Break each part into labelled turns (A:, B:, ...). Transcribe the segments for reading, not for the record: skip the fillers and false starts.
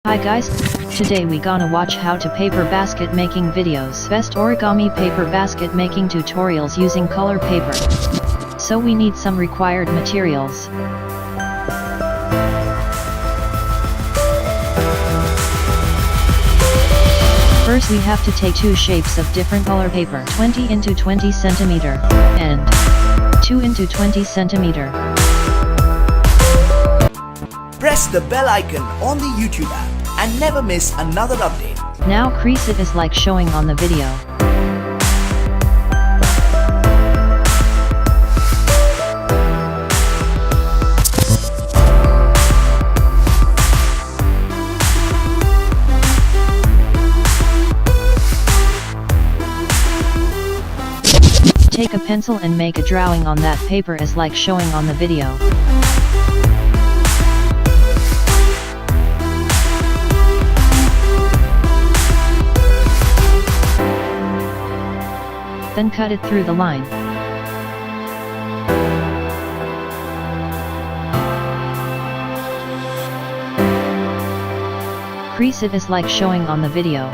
A: Hi guys, today we gonna watch how to paper basket making videos. Best origami paper basket making tutorials using color paper. So we need some required materials. First we have to take two shapes of different color paper, 20 into 20 centimeter and 2 into 20 centimeter.
B: Press the bell icon on the YouTube app and never miss another update.
A: Now crease it as like showing on the video. Take a pencil and make a drawing on that paper as like showing on the video. Then cut it through the line. Crease it as like showing on the video.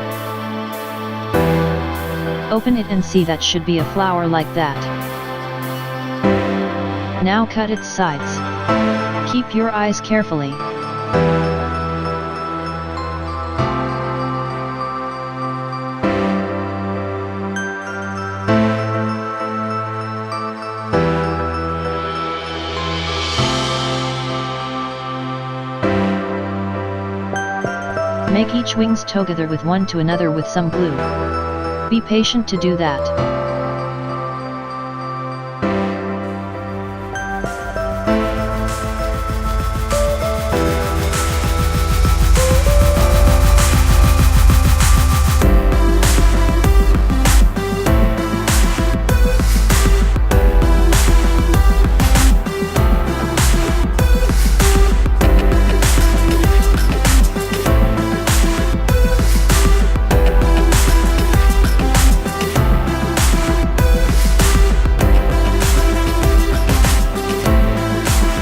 A: Open it and see that should be a flower like that. Now cut its sides. Keep your eyes carefully. Make each wings together with one to another with some glue. Be patient to do that.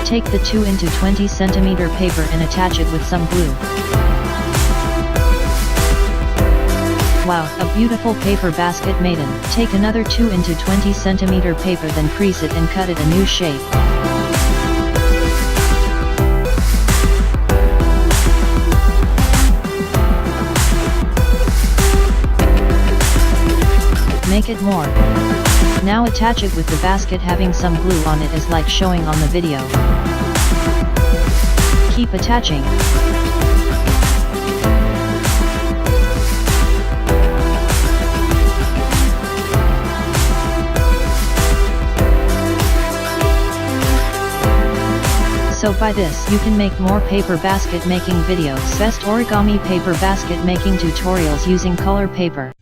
A: Take the 2 into 20 centimeter paper and attach it with some glue. Wow, a beautiful paper basket maiden. Take another 2 into 20 centimeter paper, then crease it and cut it a new shape. Make it more. Now attach it with the basket having some glue on it as like showing on the video. Keep attaching. So by this you can make more paper basket making videos. Best origami paper basket making tutorials using color paper.